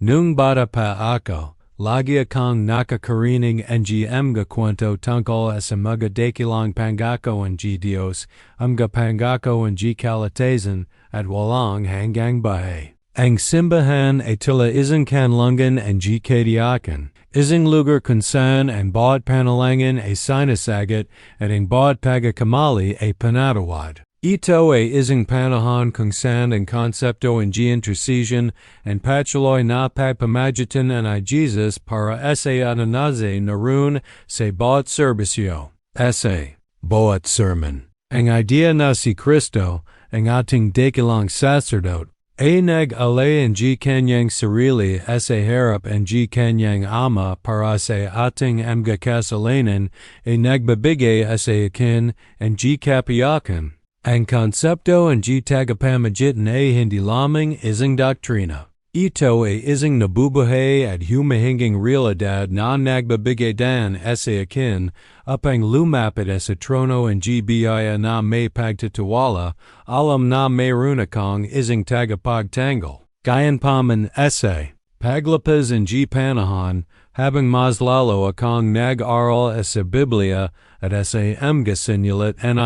Nung bata pa ako, lagi akong nakakarinig ng mga kwento tungkol sa mga dakilang pangako ng Diyos, mga pangako ng kalikasan, at walang hanggang buhay. Ang simbahan ay tila isang kanlungan ng katiyakan, isang lugar kung saan ang bawat panalangin ay sinasagot at ang bawat pagkakamali ay panatawad. Ito ay isang panahon kung saan ang konsepto ng intersesyon ang patuloy na pagpamagitan ng Jesus para sa ananaze naroon sa bawat serbisyo. Sa bawat sermon. Ang idea na si Kristo, ang ating dakilang sacerdote, ay nag-alay ng kanyang sarili sa harap ng kanyang Ama para sa ating mga kasalanan ay nagbibigay sa akin ng kapayakan. Ang konsepto ng Tagapamagitan ay hindi lamang isang doktrina. Ito ay isang nabubuhay at humahinging realidad na nagbibigay dan sa akin upang lumapit sa trono ng biyaya na may pagtitiwala, alam na mayroon akong isang tagapagtanggol. Gayunpaman sa paglapaz ng panahon, habang mas lalo akong nag-aral sa Bibliya at sa mga sinulat ng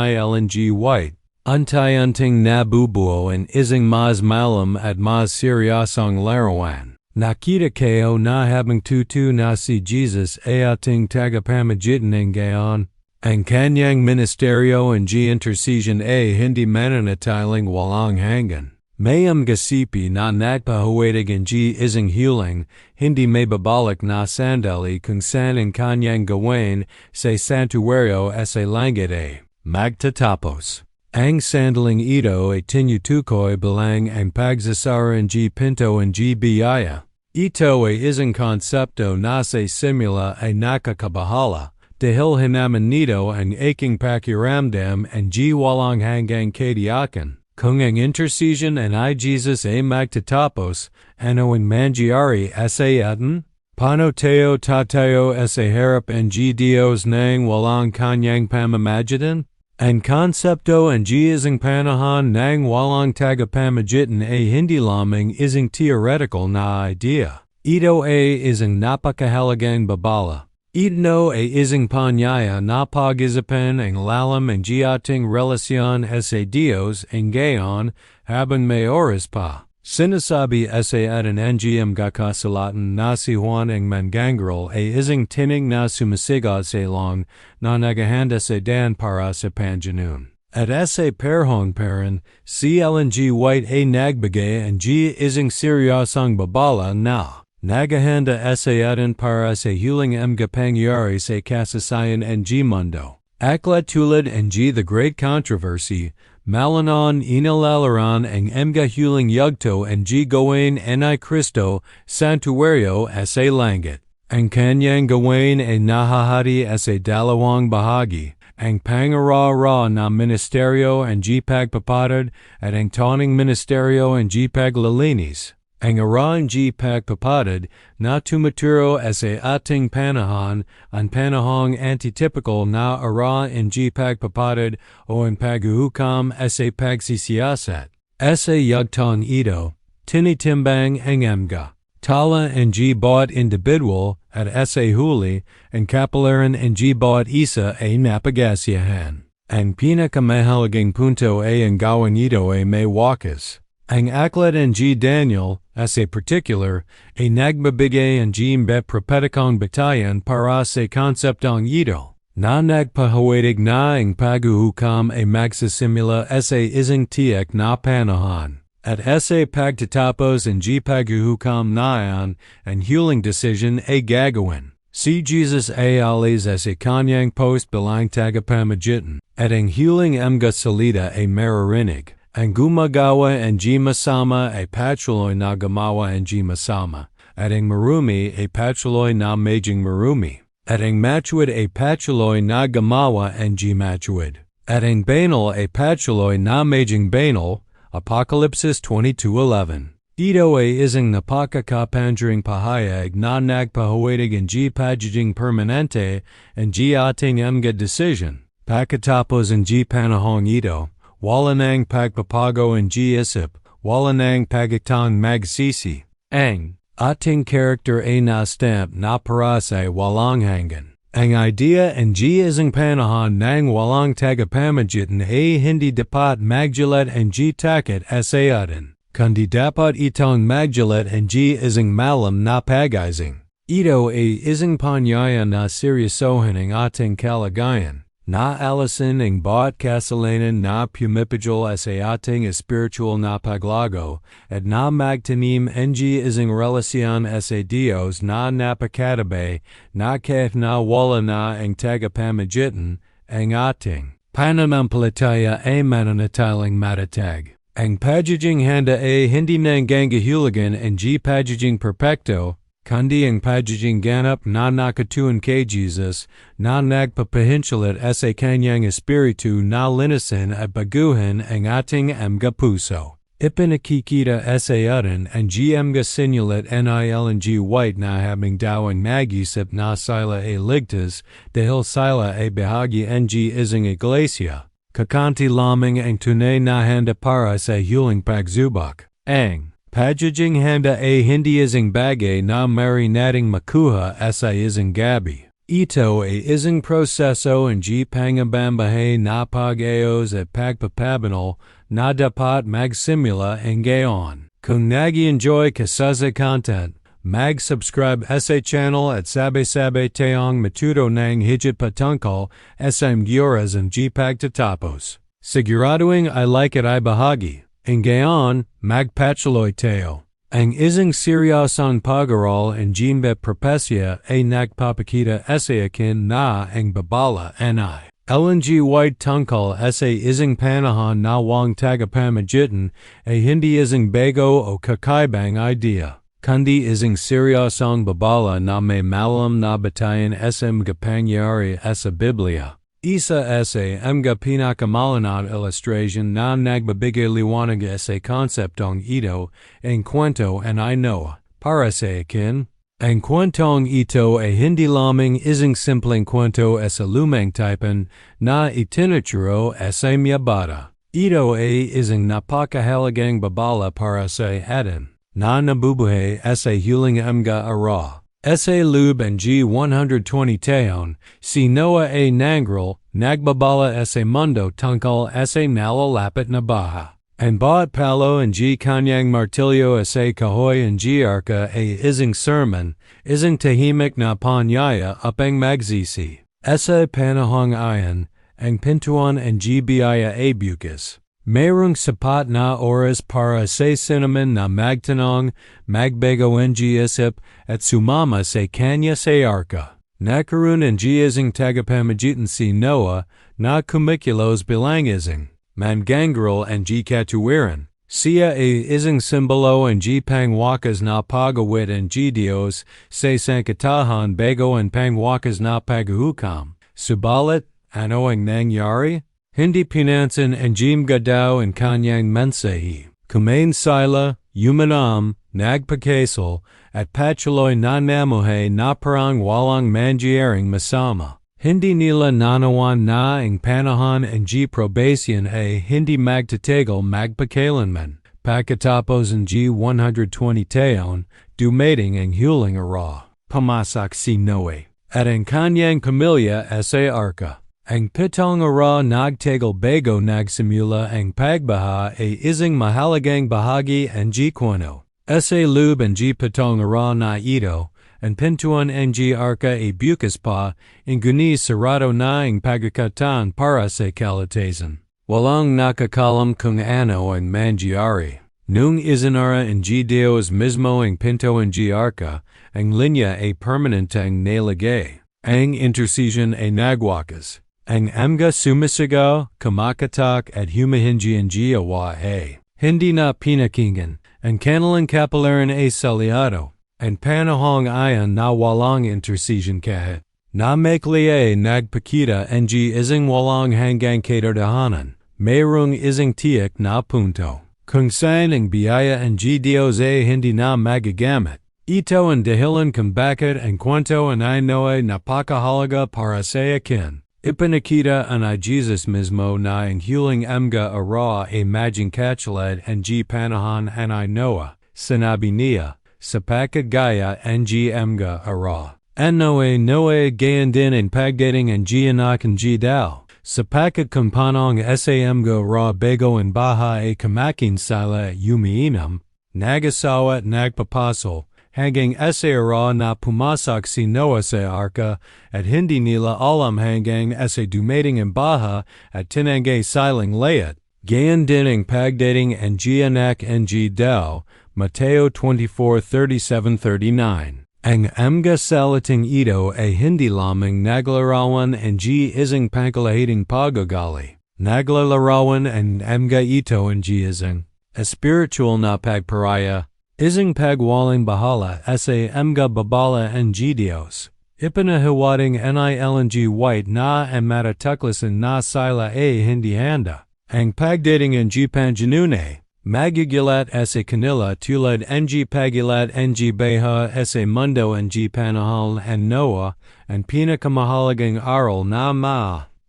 white. Unti-unting nabubuo ang isang mas malam at mas seryosong larawan. Nakita kayo na habang tutu na si Jesus ay ating tagapamagitan ng gayon, ang kanyang ministeryo ng intersesyon ay hindi mananatiling walang hanggan. May mga sipi na nagpahuwatig ng isang huling, hindi may babalik na sandali kung saan ang kanyang gawin sa santuario sa langit ay magtatapos. Ang sandaling ito ay tinutukoy bilang ang pagsasara ng pinto ng biyaya. Ito ay isang konsepto na sa simula ay nakakabahala dahil hinaman nito ang aking pakiramdam ng walang hanggang katiyakan. Kung ang intersesyon ng Jesus ay magtatapos, ano ang mangyayari sa atin? Paano tayo tatayo sa harap ng Diyos ng walang kanyang pamamagitan? Ang konsepto ng isang panahon ng walang tagapamagitan ay hindi lamang isang theoretical na idea. Ito ay isang napakahalagang babala. Ito ay isang panyaya na pag-isipan ang lalim ng ating relasyon sa Diyos ang gayon habang may oras pa. Sinasabi sa atin ng magkakasalatan na si Juan ang manggagaral ay isang tining na sumisigat sa lang na naghahanda sa dan para sa panahon. At sa panahon paran, si LNG White ay nagbigay ang isang seryosong babala na naghahanda sa atin para sa huling mga pangyayari sa kasaysayan ng mundo. Aklat tulad ng the Great Controversy, malanon inilalaran ang mga huling yugto ang gawin ni Kristo santuario sa langit. Ang kanyang gawin ay nahahati sa dalawang bahagi, ang pangara-ra na ministeryo ang pagpapatid at ang taning ministeryo ang paglilinis. Ang arang pagpapatid na tumaturo sa ating panahon, ang panahong antitypical na ara ng pagpapatid o ang paghuhukam sa pagsisiyasat. Sa yugtong ito, tinitimbang ang mga tala ng bawat individual at sa huli, ang kapalaran ng bawat isa ay napagasyahan. Ang pinakamahalagang punto ay ang gawin ito ay may wakas. Ang aklat ng Daniel, as a particular, ay nagbibigay ng propheticong batayan para sa konseptong ito, na nagpahawatig na ang paghuhukam ay magsisimula sa isang tiyak na panahon. At sa pagtatapos ng paghuhukam na yan, ang huling decision ay gagawin. Si Jesus ay alis sa kanyang post bilang tagapamagitan, at ang huling mga salita ay maririnig. Ang gumagawa ng masama ay patuloy na gumawa ng masama, at ang marumi ay patuloy na maging marumi, at ang matuwid ay patuloy na gumawa ng matuwid, at ang banal ay patuloy na maging banal. Apocalypse 22:11. Ito ay isang napakakapangyarihang pahayag na nagpahawatig ng pagiging permanente ng ating mga decision. Pagkatapos ng panahong ito, wala nang pagpapago ng isip, wala nang pagkatang magsisi. Ang Ating character a na stamp na para sa walang hanggan. Ang idea and G isang panahon ng walang tagapamagitan a hindi dapat magjulat and G takot sa atin. Kundi dapat itong magjulat and G isang malam na pag-ising. Ito ay isang panyaya na seryosohin ang ating kalagayan. Na alisin ang bawat kasalanan na pumipigil sa ating spiritual na paglago at na magtanim ng isang relasyon sa Diyos na napakatabi na kahit na wala na ang tagapamagitan ang ating pananampalataya ay mananatiling matatag. Ang pagiging handa ay hindi nang gangahulugan ang pagiging perpekto, kundi ang pagiging ganap na nakatuon kay Jesus na nagpapahinsalit sa kanyang espiritu na linisin at baguhin ang ating mga puso. Ipinakikita sa atin ang mga sinulat nilg white na habang daw ang mag-isip na sila ay ligtas dahil sila ay bahagi ng isang iglesia. Kakaunti lamang ang tunay na handa para sa huling pagsubok. Ang pagiging handa ay hindi isang bagay na mari nating makuha sa isang gabi. Ito ay isang proseso ng pangabambahay na pag-ayos at pagpapabanal na dapat magsimula ang gayon. Kung nag-enjoy ka sa content, mag-subscribe sa channel at sabay-sabay tayong matuto ng higit patungkol sa mga oras ng pagtatapos. Siguraduhin ay like at ay bahagi. Ang gayon, magpatuloy tayo. Ang isang seryosong pag-aral ang propesya ay nagpapakita sa akin na ang babala ay LNG white tungkol sa isang panahon na walang tagapamagitan ay hindi isang bago o kakaibang idea. Kundi isang seryosong babala na may malam na batayan sa mga pangyayari sa Bibliya. Isa sa mga pinakamalanat illustration na nagbibigay liwanag sa konseptong ito ang kwento ay Noah. Para sa akin, ang kwentong ito ay hindi lamang isang simpleng kwento sa lumang tipan na itinuturo sa mga bata. Ito ay isang napakahalagang babala para sa atin na nabubuhay sa huling mga araw. Sa loob ng 120 taon, si Noah ay nanggral, nagbabala sa mundo tungkol sa nalalapit na baha. Ang bawat palo ng kanyang martilyo sa kahoy ng arka ay isang sermon, isang tahimik na panyaya upang magsisi. Sa panahong ayon, ang pintuan ng biyaya ay bukas. Mayroong sapat na oras para sa sinaman na magtanong, magbago ng isip at sumama sa kanya sa arka. Nagkaroon ng isang tagapamagitan si Noah na kumikilos bilang isang manggagaral ng katuwiran. Siya ay isang simbolo ng pangwakas na pag-awit ng Diyos sa sangkatahan bago ang pangwakas na paghuhukam. Subalit, ano ang nangyari? Hindi pinansin ang mga daw ang kanyang mensahe. Kumain sila, yumanam, nagpakasal, at patuloy na namuhay na parang walang mangyayaring masama. Hindi nila nanawan na ang panahon ng probation ay hindi magtatagal magpakailanman. Pagkatapos ng 120 taon, dumating ang huling araw. Pumasok si Noe at ang kanyang pamilya sa arka. Ang pitong araw nagtagal bago nagsimula ang pagbaha ay isang mahalagang bahagi ng kwento. Sa loob ng pitong araw na ito, ang pintuan ng arka ay bukas pa, inguni sarado na ang pagkakataon para sa kalitasan. Walang nakakalam kung ano ang mangyayari. Nung isinara ng Diyos mismo ang pinto ng arka, ang linya ay permanenteng nalagay. Ang intersesyon ay nagwakas. Ang mga sumisigaw, kumakatak at humihingi ng awa ay hindi na pinakinggan. Ang kanilang kapalaran ay saliado. Ang panahong ayon na walang intersesyon kahit na maikli ay nagpakita ng isang walang hanggang katotohanan. Mayroong isang tiyak na punto kung saan ang biyaya ng Diyos ay hindi na magagamit. Ito ang dahilan kung bakit ang kwento ay napakahalaga para sa akin. Ipinakita na Jesus mismo na ang huling mga araw ay maging katulad ng panahon ng Noah. Sinabi niya, sapagkat gaya ng mga ara. Noe gayandin in pagdating ng anak ng dao. Sapagkat kung panahong mga ra bago in baha kamakin sila umiinom, nagasawa at nagpapasol, hanggang ra na pumasak si Noah sa arka, at hindi nila alam hanggang dumating in baha at tinangay silang layat. Gayon din ang pagdating ng anak ng dao, Mateo 24:37-39. Ang mga saliting ito ay hindi lamang naglarawan ng isang pangkalahating pag-ugali. Naglalarawan ang mga ito ng isang spiritual na pagparaya, isang pagwalang bahala sa mga babala ng Diyos. Ipinahiwating nilng white na ang matatuklasin na sila ay hindi handa. Ang pagdating ng panjanune, magigilat sa kanila tulad ng pagilat ng baha sa mundo ng panahon and Noah, ang pinakamahalagang aral na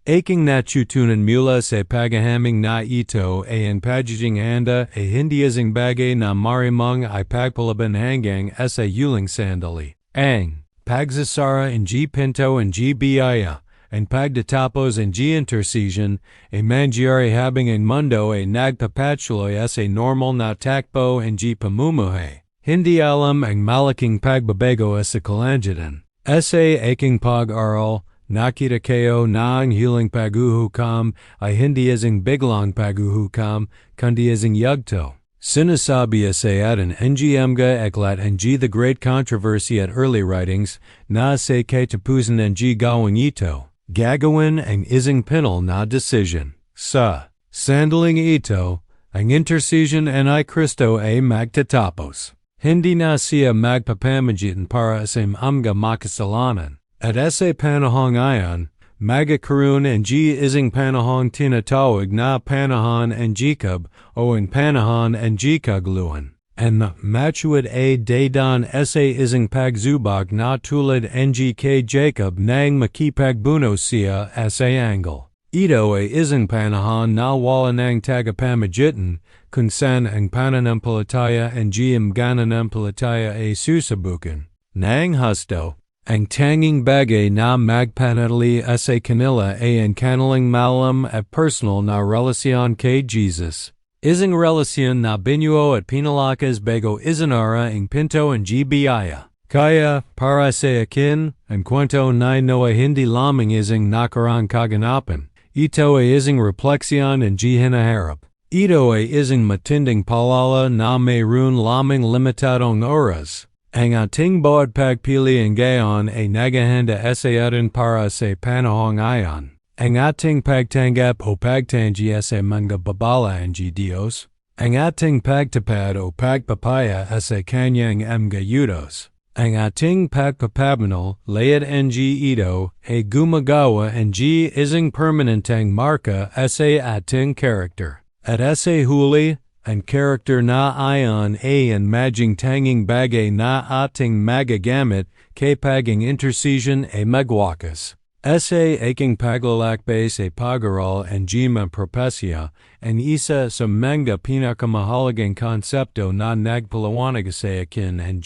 aking natutunan mula sa paghahaming na ito ay ang pagiging handa ay hindi isang bagay na marimang ay pagpalaban hanggang sa huling sandali. Ang pagsasara ng pinto ng biyaya, ang pagtatapos ng intersesyon ay mangyayari habang ang mundo ay nagpapatuloy sa normal na takbo ng pamumuhay. Hindi alam ang malaking pagbabago sa kalangitan. Sa aking pag-aral, nakita kayo na ang huling paghuhukam ay hindi isang biglang paghuhukam, kundi isang yugto. Sinasabi sa atin ng mga aklat ng the great controversy at early writings na sa katapusan ng gawin ito. Gagawin ang isang penal na decision. Sa sandaling ito, ang intersesyon ni Kristo ay magtatapos. Hindi na siya magpapamagitan para sa mga makasalanan. At sa panahong ayon, magkakaroon ng isang panahong tinatawag na panahon ng Jacob o ang panahon ng kaguluhan. Ang matuwid ay daydan sa isang pagsubok na tulad ng kay Jacob nang makipagbuno siya sa angle. Ito ay isang panahon na wala ng tagapamagitan kung saan ang pananampalataya ng mananampalataya ay susubukan. Nang husto, ang tanging bagay na magpanatili sa kanila ay ang kanilang malam at personal na relasyon kay Jesus. Isang relasyon na binuo at pinalakas bago isinara ang pinto ng biyaya. Kaya, para sa akin, ang kwento na Noah hindi lamang isang nakarang kaganapan. Ito ay isang refleksyon ng hinaharap. Ito ay isang matinding paalala na mayroon lamang limitadong oras. Ang ating bawat pagpili ng gayon ay naghahanda sa atin para sa panahong ayon. Ang ating pagtanggap o pagtanggi sa mga babala ng Diyos. Ang ating pagtapad o pagpapaya sa kanyang mga yudos. Ang ating pagpapabanal layat ng ito ay gumagawa ng isang permanenteng marka sa ating karakter. At sa huli, ang karakter na ayon ay ang maging tanging bagay na ating magagamit kapag ang intersesyon ay magwakas. Sa aking paglalakbay sa pag-aral ng propesya, ang isa sa mga pinakamahalagang konsepto na nagpaliwanag sa akin ng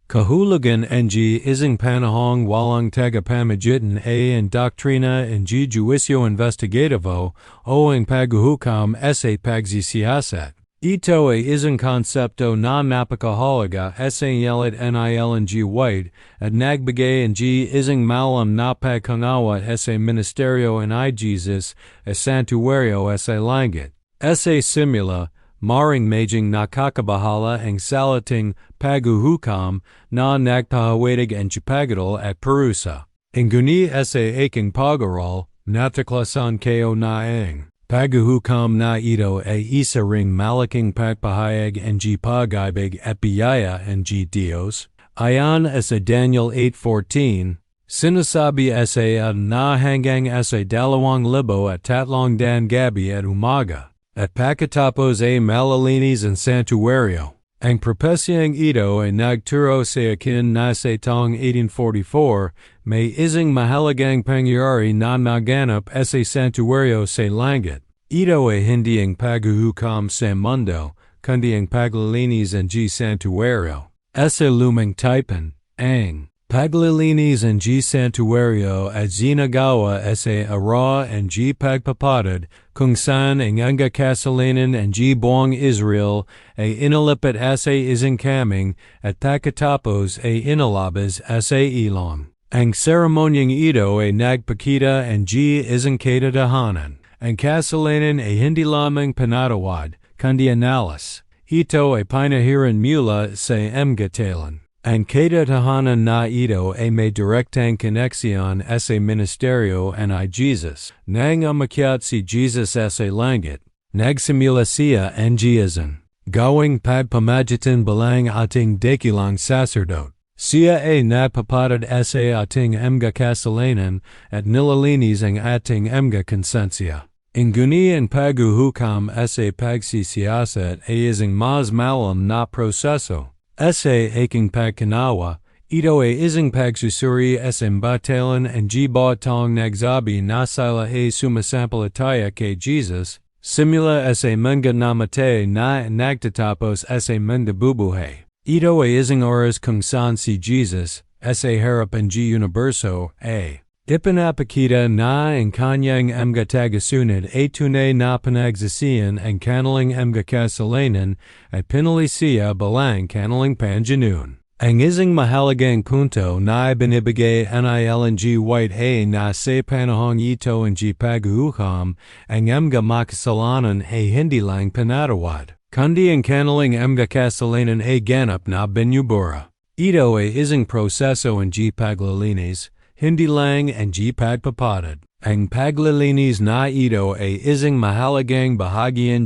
kahulugan ng isang panahong walang tagapamagitan ay ang doktrina ng Juicio Investigativo o ang paghuhukam sa pagsisiyasat. Ito ay isang konsepto na napakahalaga sa nilid nilng white at nagbigay ng isang malam na pagkangawat sa ministeryo ni Jesus sa santuario sa langit. Sa simula, maring maging nakakabahala ang saliting paghuhukam na nagpahawatig ang pagadal at parusa. Ang guni sa aking pag-aral, natuklasan kayo na ang paghuhukam na ito ay isa ring malaking pagpahayag ng pag-ibig at biyaya ng Diyos. Ayon sa Daniel 8:14, sinasabi sa na hanggang sa 2,300 gabi at umaga, at pagkatapos ay malalinis ang santuario. Ang propesyang ito ay nagturo sa akin na sa taong 1844, may isang mahalagang pangyayari na naganap sa santuario sa langit. Ito ay hindi ang paghuhukam sa mundo, kundi ang paglilinis ng santuario. ese lumang typen, ang. Paglilinis ng santuario at ginagawa ese araw ng pagpapatid kung saan ang kasalanan ng buong Israel ay inilapit ese isang kaming at pagkatapos ay inilabas ese ilong. Ang seremonyang ito ay nagpakita ng isang katotohanan. Ang kasalanan ay hindi lamang pinatawad, kundi analis. Ito ay pinahiran mula sa katalan. Ang katotohanan na ito ay may direktang koneksyon sa ministeryo ni Jesus. Nang umakyat si Jesus sa langit, nagsimula siya ang giizan. Gawing pagpamagitan bilang ating dakilang sacerdote. Siya ay nagpapatid sa ating mga kasalanan at nililinis ang ating mga konsensya. Ang guniang paghuhukam sa pagsisiyasat ay isang mas malam na proseso. Sa aking pagkanawa, ito ay isang pagsusuri sa batalan ang batang nagsabi na sila ay sumasampalataya kay Jesus, simula sa mga namatay na nagtatapos sa mga bubuhay. Ito ay isang oras kung saan si Jesus, sa harap ng universo, ay ipinapakita na ang kanyang mga tagasunod ay tunay na panagsisihan ang kanilang mga kasalanan at pinili siya bilang kanilang Panginoon. Ang isang mahalagang punto na ibinibigay ni White ay na sa panahong ito ang paghuhukam ang mga makasalanan ay hindi lang pinatawad, kundi ang kanilang mga kasalanan ay ganap na binubura. Ito ay isang proseso ng paglilinis, hindi lang ang pagpapatid. Ang paglilinis na ito ay isang mahalagang bahagi ng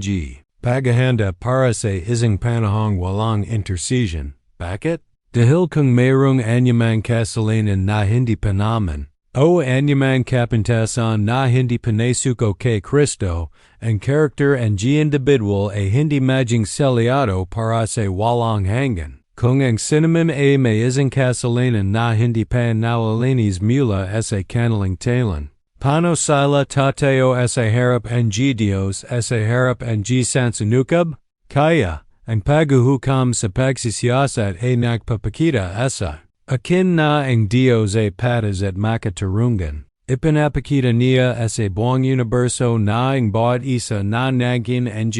paghahanda para sa isang panahong walang intersesyon. Bakit? Dahil kung mayroong anyamang kasalanan na hindi panaman, o anyamang kapintasan na hindi pinasuko kay Kristo, ang karakter ng individual ay hindi maging selyado para sa walang hanggan. Kung ang sinaman ay may isang kasalanan na hindi pa nalilinis mula sa kanilang talan, paano sila tatayo sa harap ng Diyos sa harap ng sansanukab? Kaya, ang paghuhukam sa pagsisiyasat ay nagpapakita sa akin na ang Diyos ay patas at makatarungan. Ipinapakita niya sa buong universo na ang bawat isa na naging ang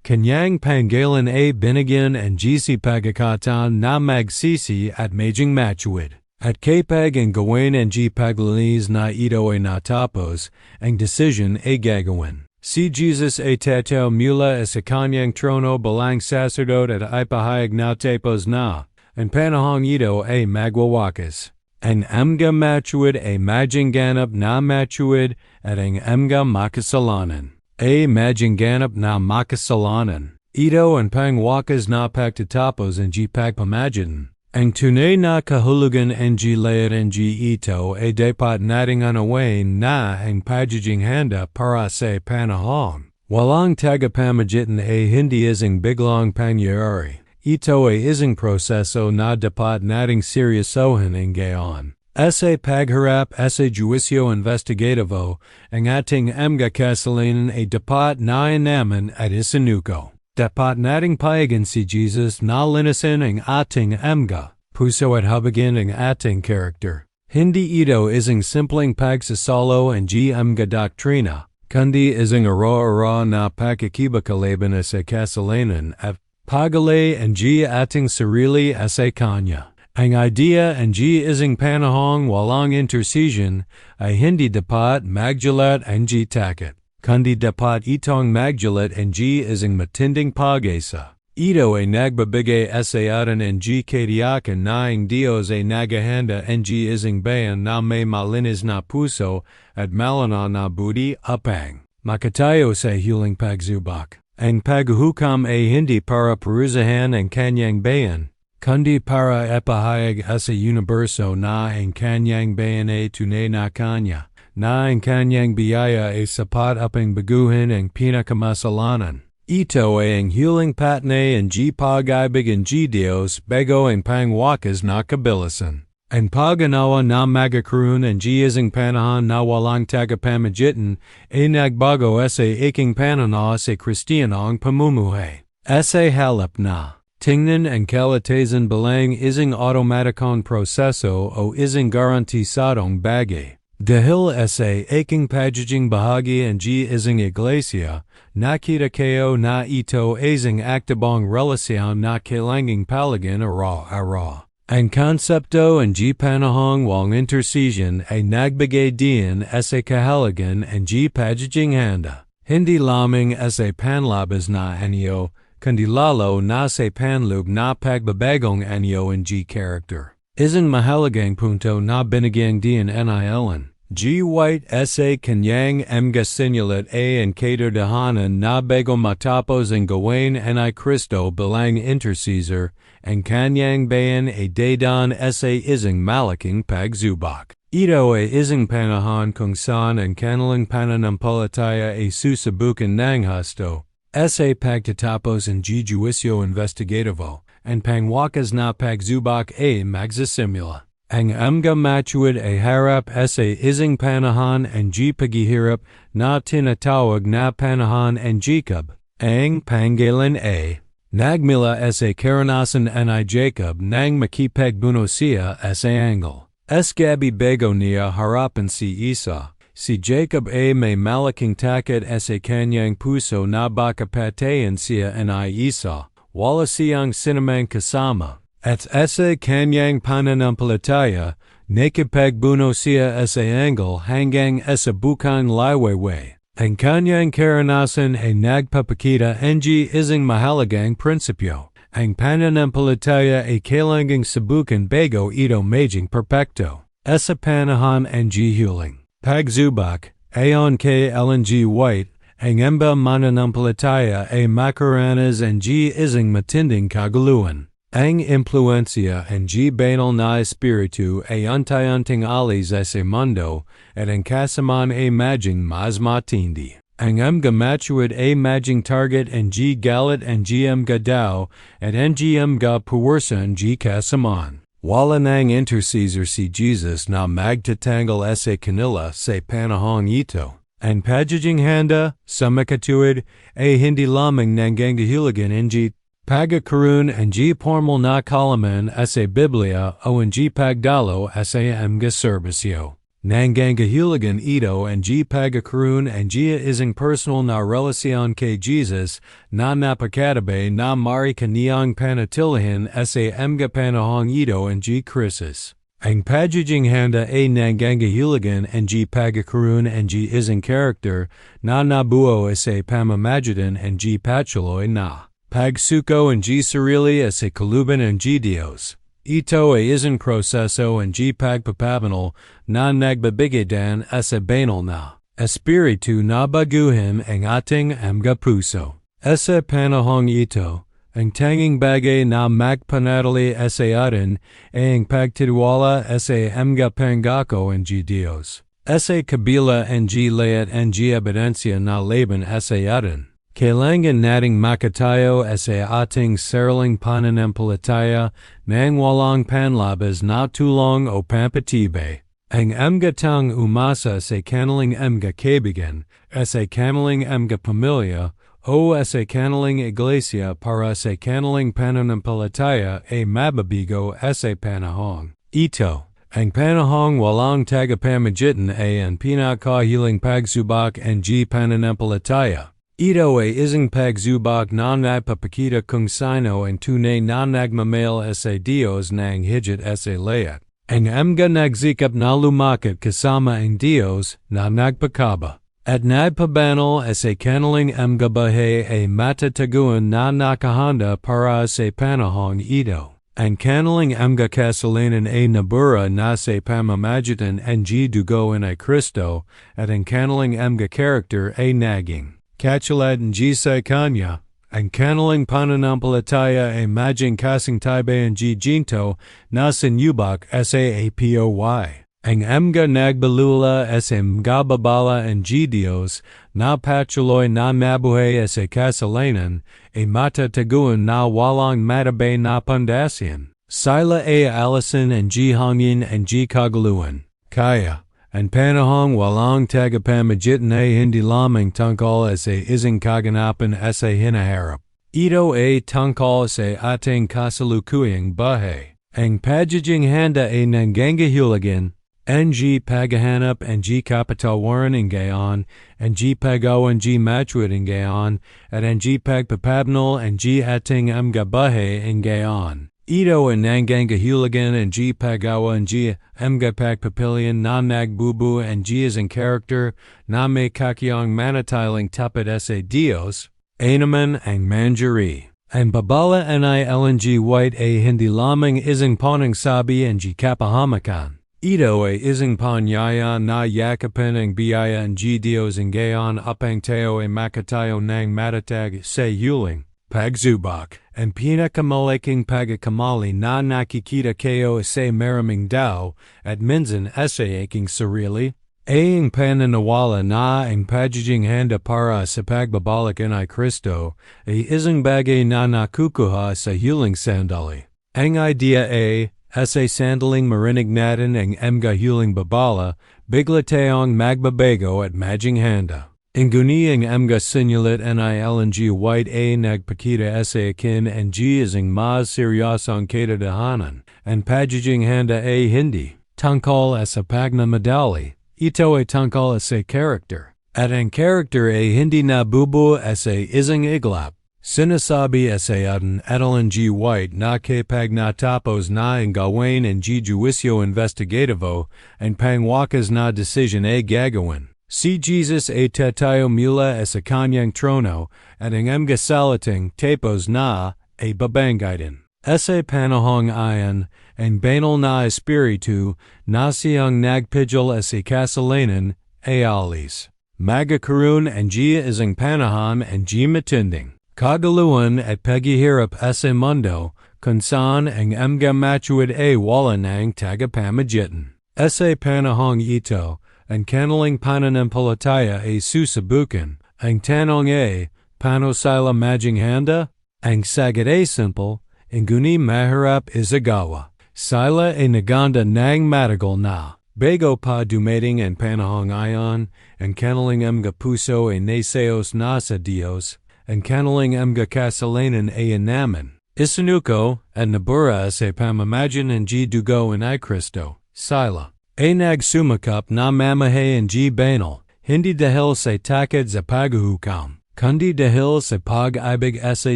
kanyang panggalan ay binigyan ang pagkakataon na magsisi at maging matuwid. At kapag ang gawin ang paglilinis na ito ay natapos, ang decision ay gagawin. Si Jesus ay tataw mula sa kanyang trono bilang sacerdote at ipahayag na tapos na, ang panahong ito ay magwawakas. Ang mga matuwid ay maging-ganap na matuwid at ang mga makasalanan ay maging-ganap na makasalanan. Ito ang pangwakas na pagtatapos ng pagpamagitan. Ang tunay na kahulugan ng lahat ng ito ay dapat nating unawain na ang pagiging handa para sa panahon. Walang tagapamagitan ay hindi isang biglang pangyayari. Ito ay isang proseso na dapat nating seryosohin ng gayon. Sa pagharap sa Juicio Investigativo, ang ating mga kasalanan ay dapat na naman at isinuko. Dapat nating payagan si Jesus na linisin ang ating mga puso at habagin ang ating karakter. Hindi ito isang simpleng pagsasalo ang mga doktrina, kundi isang araw-araw na pagkikibakalaban sa kasalanan at pagalay ang ating sarili sa Kanya. Ang idea ang isang panahong walang intersesyon ay hindi dapat magjulat ang takot, kundi dapat itong magjulat ang isang matinding pag-asa. Ito ay nagbabigay sa atin ang katiyakan na ang Diyos ay naghahanda ang isang bayan na may malinis na puso at malinaw na buti upang makatayo sa huling pagsubok. Ang paghuhukam ay hindi para parusahan ang kanyang bayan, kundi para ipahayag sa universo na ang kanyang bayan ay tunay na kanya, na ang kanyang biyaya ay sapat upang baguhin ang pinakamasalanan. Ito ay ang huling patnay ang pag-ibig ng Diyos bago ang pangwakas na kabilasan. Ang pag-anawa na magkakaroon ang isang panahon na walang tagapamagitan ay nagbago sa aking pananaw sa Kristiyanong pamumuhay. Sa halip na Tingnan ang kalatasan bilang isang automatikong proseso o isang garantisadong bagay. Dahil sa aking pagiging bahagi ng isang iglesia, nakita kayo na ito isang aktibong relasyon na kailangang palagan araw-araw. Ang konsepto ng panahong walang intersesyon ay nagbigay din sa kahalagan ng pagiging handa. Hindi lamang sa panlabas na anyo, kundi lalo na sa panloob na pagbabagong anyo ng character. Isang mahalagang punto na binigyang din nilan. White sa kanyang mga sinulat ang katotohanan na bago matapos ang gawin ni Kristo bilang intercessor, ang kanyang bayan ay dadan sa isang malaking pagsubok. Ito ay isang panahon kung saan ang kanilang pananampalataya ay susubukan ng husto. Sa pagtatapos ng Juicio Investigativo, ang pangwakas na pagsubok ay magsisimula. Ang mga matuwid ay harap sa isang panahon ang paghihirap na tinatawag na panahon ng Jacob. Ang panggilan ay nagmula sa karanasan ni Jacob nang makipagbuno siya sa angle. Gabi bago niya harapan si Esau. Si Jacob ay may malaking takot sa kanyang puso na baka patayin siya ni Esau. Wala siyang sinamang kasama. At sa kanyang pananampalataya, nakipagbuno siya sa angle hanggang sa bukang liwayway. Ang kanyang karanasan ay nagpapakita ng isang mahalagang prinsipyo. Ang pananampalataya ay kailangang subukan bago ito maging perpekto. Sa panahon ng Huling. Pagsubok, ayon kay Ellen G. White, ang mga mananampalataya ay makaranas ng isang matinding kaguluhan. Ang impluensya ng banal na espiritu ay unti-unting alis sa mundo at ang kasamaan ay maging mas matindi. Ang mga matuwid ay maging target ng galit ng mga daw at ang mga puwersa ng kasamaan. Wala nang intercessor si Jesus na magtatanggal sa kanila sa panahong ito. Ang pagiging handa sa makatuwid ay hindi lamang nangangahulugan ng Magkakaroon ang formal na kalaman sa Bibliya o ang pagdalo sa mga serbisyo. Nangangahulugan ito ang pagkakaroon ang isang personal na relasyon kay Jesus na napakatabi na mari kaniyang panatilihin sa mga panahong ito ang Krisis. Ang pagiging handa ay nangangahulugan ang pagkakaroon ang isang karakter na nabuo sa pamamagitan ng patuloy na pagsuko ang sarili sa kaluban ng Diyos. Ito ay isang proseso ang pagpapabanal na nagbabigitan sa banal na espiritu na baguhin ang ating mga puso. Sa panahong ito, ang tanging bagay na magpanatili sa atin ay ang pagtitiwala sa mga pangako ng Diyos. Sa kabila ang layat ang ebidensya na laban sa atin. Kailangan nating makatayo sa ating sariling pananampalataya nang walang panlabas na tulong o pampatibay. Ang mga tang umasa sa kanilang mga kaibigan, sa kanilang mga pamilya, o sa kanilang iglesia para sa kanilang pananampalataya ay mababigo sa panahong ito. Ang panahong walang tagapamagitan ay ang pinakahiling pagsubok ng pananampalataya. Ito ay isang pagsubok na nagpapakita kung sino ang tunay na nagmamahal sa Diyos ng higit sa lahat. Ang mga nagsikap na lumakad kasama ang Diyos na nagpakaba. At nagpabanal sa kanilang mga bahay ay matataguan na nakahanda para sa panahong ito. Ang kanilang mga kasalanan ay nabura na sa pamamagitan ng dugo ni Kristo at ang kanilang mga karakter ay naging katulad ng sa kanya. Ang kanilang pananampalataya ay maging kasing tibay ang ginto na sinubok sa apoy. Ang mga nagbalula sa mga babala ang Diyos na patuloy na mabuhay sa kasalanan ay matataguan na walang matabay na pandasyan. Sila ay alisin ang hangin ang kaguluhan. Kaya, ang panahong walang tagapamagitan ay hindi lamang tungkol sa isang kaganapan sa hinaharap. Ito a tungkol sa ating kasalukuyang buhay. Ang pagiging handa ay nangangahulugan, ng paghahanap ng kapatawan ng gayon, ng paggawan ng matwid ng gayon, at ng pagpapabnol ng ating mga buhay ng gayon. Ito ang nangangahulugan ng paggawa ng mga pagpapilian na nagbubu ng isang character na may kakayang manatiling tapat sa Diyos, naman ang mangyayari. Ang babala ni Ellen White ay hindi lamang isang panangsabi ng kapahamakan. Ito ay isang panyaya na yakapin ang biyaya ng Diyos ng gayon upang tayo ay makatayo ng matatag sa huling pagsubok. Ang pinakamalaking pagkakamali na nakikita kayo sa maraming tao at minsan sa aking sarili ay ang paniniwala na ang pagiging handa para sa pagbabalik ni Kristo ay isang bagay na nakukuha sa huling sandali. Ang idea ay sa sandaling marinig natin ang mga huling babala, bigla tayong magbabago at maging handa. Inguni ang mga sinulat ni Ellen White ay nagpakita sa akin ang isang mas seryosong katotohanan. Ang pagiging handa ay hindi tungkol sa pagmamadali. Ito ay tungkol sa character. At ang character ay hindi nabubuo sa isang iglap. Sinasabi sa atin Ellen White na kapag natapos na ang gawin ng Juicio Investigativo, ang pangwakas na decision ay gagawin. Si Jesus ay tatayo mula sa kanyang trono at ang mga salating tapos na ay babanggitin. Sa panahong ayon, ang banal na espiritu na siyang nagpidol sa kasalanan ay alis. Magkakaroon ang isang panahon ang matinding kaguluhan at paghihirap sa mundo kung saan ang mga matwid ay wala ng Tagapamagitan. Sa panahong ito, ang kanilang Pananampalataya ay susubukan. Ang tanong ay, paano sila maging handa? Ang sagot ay simple, inguni mahirap isagawa. Sila ay naganda ng matagal na. Bago pa dumating ang panahong ayon, ang kanilang mga puso ay naseos na sa Diyos, ang kanilang mga kasalanan ay inamin. Isinuko at nabura sa pamamagitan ng dugo ni Kristo. Sila ay nagsumakap na mamahay ng banal, hindi dahil sa takot sa paghuhukam, kundi dahil sa pag-ibig sa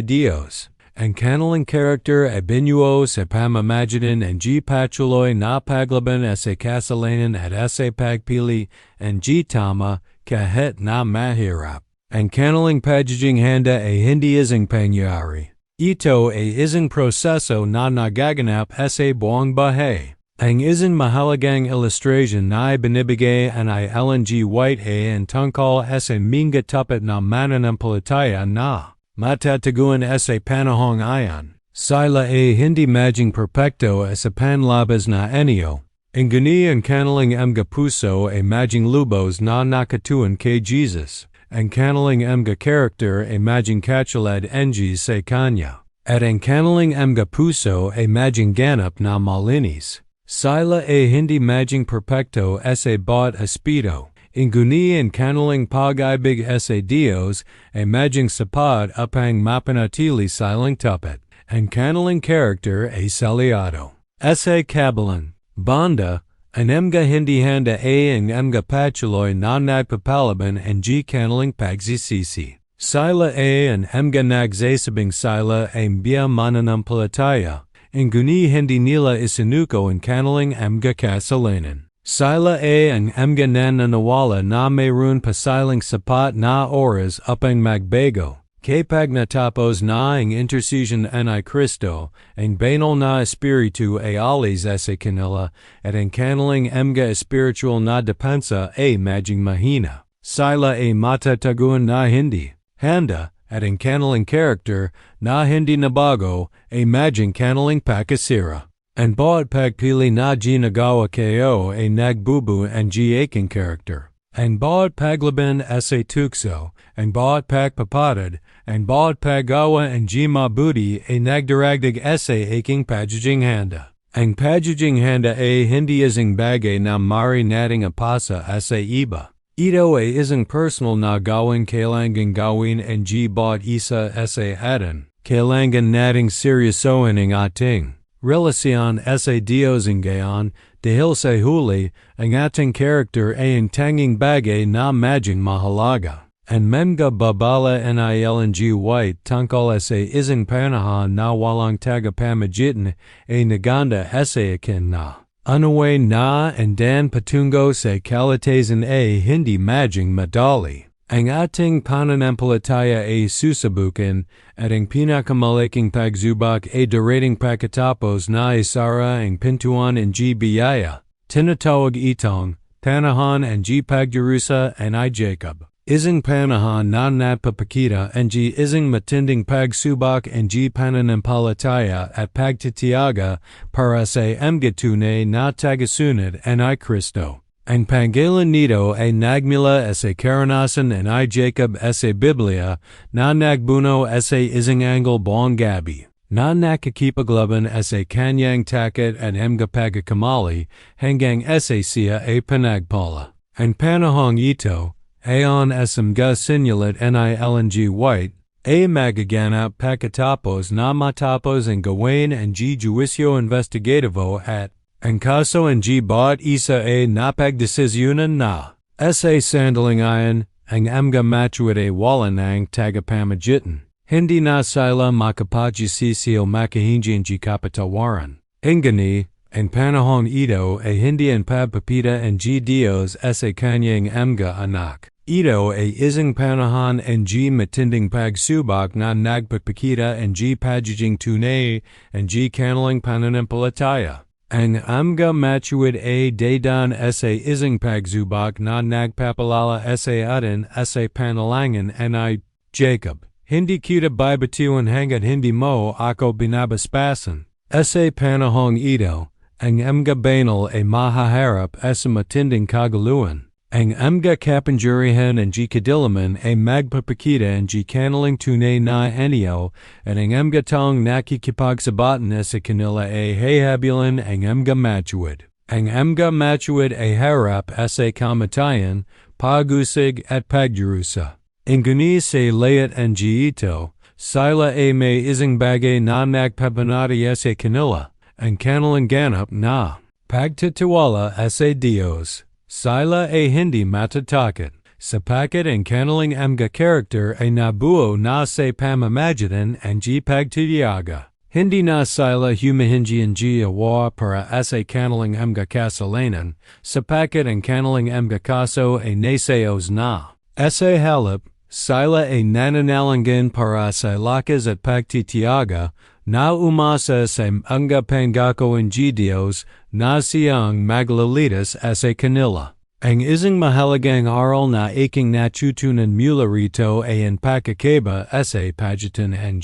Diyos. Ang kanilang karakter ay binuo sa pamamagitan ng patuloy na paglaban sa kasalanan at sa pagpili ng tama kahit na mahirap. Ang kanilang pagiging handa ay hindi isang pangyayari. Ito ay isang proseso na nagaganap sa buong buhay. Ang isang mahalagang illustration na ibinibigay ni Ellen White ay ang tungkol sa mga tapat na mananampalataya na matataguan sa panahong ayon. Sila ay hindi maging perpekto sa panlabas na anyo. Inguni ang kanilang mga puso ay maging lubos na nakatuon kay Jesus. Ang kanilang mga karakter ay maging katulad ng sa kanya. At ang kanilang mga puso ay maging ganap na malinis. Sila ay hindi maging perpekto sa bawat aspito. Inguni ang kanilang pag-ibig sa Diyos ay maging sapat upang mapanatili silang tapat. Ang kanilang karakter ay salyado. Sa kabilang banda, ang mga hindi handa ay ang mga patuloy na nagpapalaban ng kanilang pagsisisi. Sila ay ang mga nagsasabing sila ay mananampalataya. Inguni hindi nila isinuko ang kanilang mga kasalanan. Sila ay ang mga nananawala na mayroon pa silang sapat na oras upang magbago. Kapag natapos na ang intersesyon ni Kristo, ang banal na espiritu ay alis sa kanila at ang kanilang mga spiritual na depensa ay maging mahina. Sila ay matataguan na hindi handa at ang kanilang karakter na hindi nabago ay maging kanilang pakasira. Ang bawat pagpili na ginagawa kayo ay nagbubu ang aking karakter. Ang bawat paglaban sa tukso, ang bawat pagpapatid, ang bawat paggawa ng mabuti ay nagdaragdag sa aking pagiging handa. Ang pagiging handa ay hindi isang bagay na mari nating apasa sa iba. Ito ay isang personal na gawin kailangang gawin ng bawat isa sa atin. kailangan nating seryosohin ang ating relasyon sa Diyos ngayon dahil sa huli ang ating character ay ang tanging bagay na maging mahalaga. Ang mga babala nilng white tungkol sa isang panahon na walang tagapamagitan ay naghahanda sa akin na unawa na and dan patungo sa kalitasan ay hindi maging madali. Ang ating pananampalataya ay susubukan at ang pinakamalaking pagsubok ay darating pagkatapos na isara ang pintuan ng biyaya. Tinatawag itong panahon ang pagdurusa and Jacob. Isang panahon na napapakita ang isang matinding pagsubok ang pananampalataya at pagtitiyaga para sa mga tunay na tagasunod ang Kristo. Ang pangalan nito ay nagmula sa karanasan ng Jacob sa Bibliya na nagbuno sa isang angle buong gabi na nakikipaglaban sa kanyang takot at mga pagkakamali hanggang sa siya ay panagpala. Ang panahong ito, ayon sa mga sinulat nilng white, ay magaganap pagkatapos na matapos ang gawin ang Juicio Investigativo at ang kaso ang bawat isa ay napagdesisyonan na. Sa sandaling ayon, ang mga matuwid ay wala ng tagapamagitan. Hindi na sila makapag-isisi o makahingi ang kapatawaran. Ingani, ang panahong ito ay hindi ang pagpapita ang Diyos sa kanyang mga anak. Ito ay isang panahon ang matinding pagsubok na nagpapakita ang pagiging tunay ang kanilang pananampalataya. Ang mga matuwid ay dadan sa isang pagsubok na nagpapalala sa atin sa panalangin ang Jacob. Hindi kita bibituin hanggat hindi mo ako binabasbasan. Sa panahong ito, ang mga banal ay mahaharap sa matinding kaguluhan. Ang mga kapangyarihan ang kadilaman ay magpapakita ang kanilang tunay na anyo at ang mga taong nakikipagsabatan sa kanila ay hahabilan ang mga matuwid. Ang mga matuwid ay harap sa kamatayan, pag-usig at pagdurusa. Inguni sa layat ang ito, sila ay may isang bagay na nagpapanataya sa kanila, ang kanilang ganap na pagtitiwala sa Diyos. Sila ay hindi matatakot, sapagkat ang kanilang mga karakter ay nabuo na sa pamamagitan ang pagtitiyaga. Hindi na sila humihingi ang awa para sa kanilang mga kasalanan, sapagkat ang kanilang mga kaso ay naisayos na. Sa halip, sila ay nananalangan para sa lakas at pagtitiyaga na umasa sa mga pangako ng Diyos na siyang maglilitas sa kanila. Ang isang mahalagang aral na aking natutunan mula rito ay ang pagkakaiba sa pagitan ng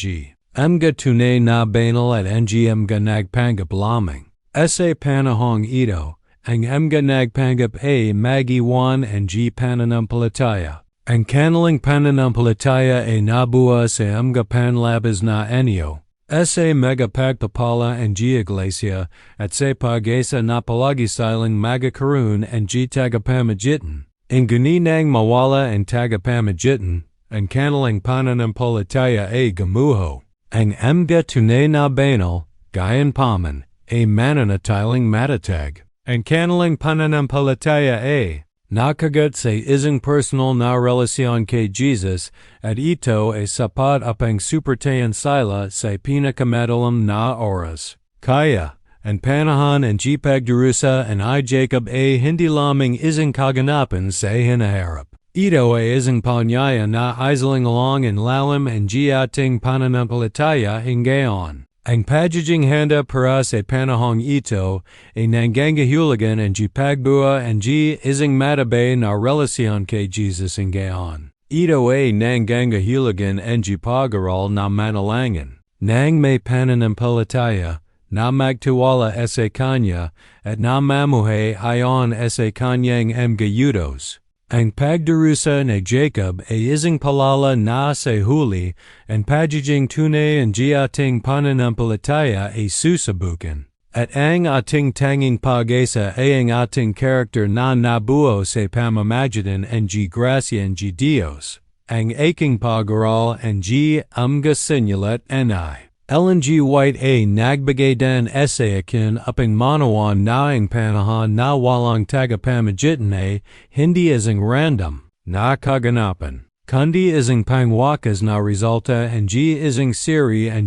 mga tunay na banal at ang mga nagpanggap lamang. Sa panahong ito, ang mga nagpanggap ay mag-iwan ang pananampalataya. Ang kanilang pananampalataya ay nabuo sa mga panlabas na anyo. Sa mga pagpapala ang iglesia at sa pag-asa na palagi silang magkakaroon ang tagapamagitan. Inguni nang mawala ang tagapamagitan, ang kanilang pananampalataya ay gamuho. Ang mga tunay na banal, gayunpaman, ay mananatiling matatag. Ang kanilang pananampalataya ay nakagat sa isang personal na relasyon kay Jesus at ito ay sapat upang suportahan sila sa pinakamadalam na oras. Kaya, ang panahon ang pagdurusa ang Jacob ay hindi lamang isang kaganapan sa hinaharap. Ito ay isang panyaya na isalang-alang ang lalim ang ating pananampalataya ngayon. Ang pagiging handa para sa panahong ito ay nangangahulugan ang pagbua ang isang matabay na relasyon kay Jesus ngayon. Ito ay nangangahulugan ang pag-aral na manalangin. Nang may pananampalataya, na magtiwala sa kanya at na mamuhay ayon sa kanyang mga yudos. Ang pagdurusa ni Jacob ay isang palala na sa huli, ang pagiging tunay ang ating pananampalataya ay susubukan. At ang ating tanging pag-asa ay ang ating karakter na nabuo sa pamamagitan ng grasya ng Diyos. ang aking pag-aral ng sinulat ni. Ellen G. White a nagbigay din essay akin upang manawan na ang panahon na walang tagapamagitan ay hindi isang random na kaganapan. Kundi isang pangwakas na resulta ng isang seri ang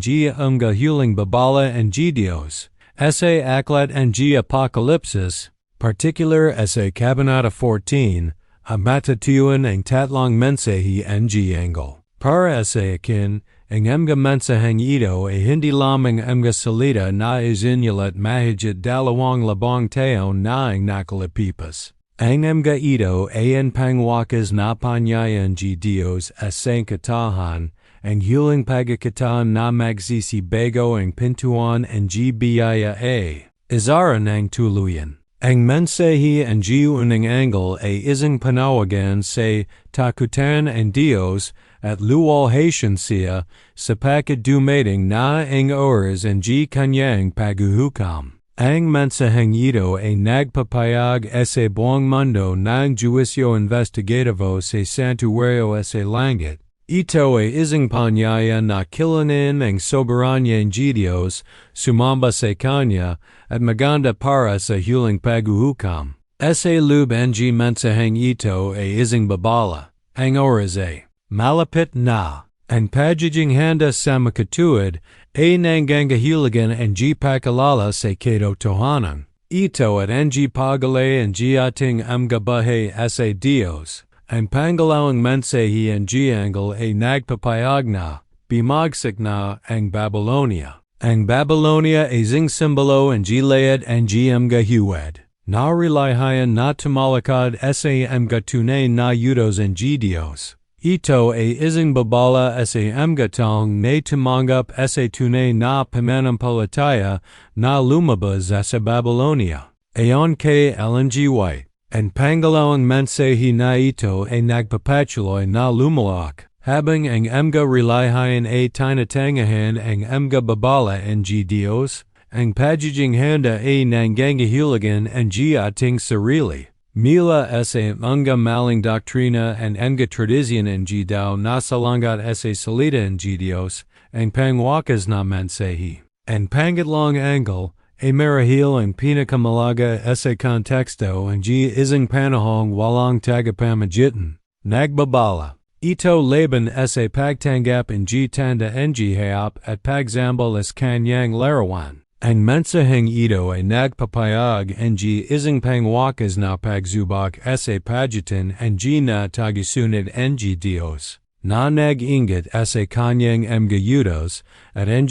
huling babala ng Diyos. Essay aklat ng apokalipsis, particular essay Kabanata 14, ang matatuan ang tatlong mensahe ng angle. Para essay akin, ang mensaheng ito ay hindi lamang salita na isinulat mahigit 2,000 taon na ang nakalipipas. Ang ito ay ang pangwakas na panyayan ng Diyos as sangkatahan, ang huling pagkakataon na magsisibago ang pintuan ng biyaya ay izara ng tuluyan. Ang mensahe ng unang angle ay isang panawagan sa takutan ng Diyos at luwalhatian siya sapagkat dumating na ang oras ng kanyang paghuhukam. Ang mensaheng ito ay nagpapayag sa buong mundo ng Juicio Investigativo sa santuario sa langit. Ito ay isang panyaya na kilanin ang soberanya ng Diyos, sumamba sa kanya, at maganda para sa huling paghuhukam. Sa loob ng mensaheng ito ay isang babala. Ang oras ay malapit na. Ang pagiging handa sa makatuwid ay nanggangahulugan ang pagkalala sa katotohanan. Ito at ang pagalay ang ating bahay sa Diyos. Ang pangalawang mensahe ng angle ay nagpapayag na bimagsak na ang Babylonia. Ang Babylonia ay isang simbolo ng layad ang huwad. Narilihayan na tumalakad sa tunay na yudos ng Diyos. Ito ay isang babala sa tong na tumanggap sa tunay na pananampalataya na lumabas sa Babylonia. Ayon kay Ellen G. White, ang pangalawang mensahe na ito ay nagpapatuloy na lumalak, habang ang relihayan ay tinatangahan ang babala ng Diyos, ang pagiging handa ay nanggangahulugan ang ating sarili. Mila sa maling doktrina ang tradisyon ng daw nasalanggat sa salita ng Diyos, ang pangwakas na mensahe. Ang pangatlong angle ay marahil ang pinakamalaga sa konteksto ng isang panahong walang tagapamagitan. Nagbabala. Ito laban sa pagtanggap ng tanda ng hayop at pagsambal sa kanyang larawan. Ang mensaheng ito ay nagpapayag ng isang pangwakas na pagsubok sa pagitan ng na tagisunod ng Diyos, na nag-ingat sa kanyang yudos at ang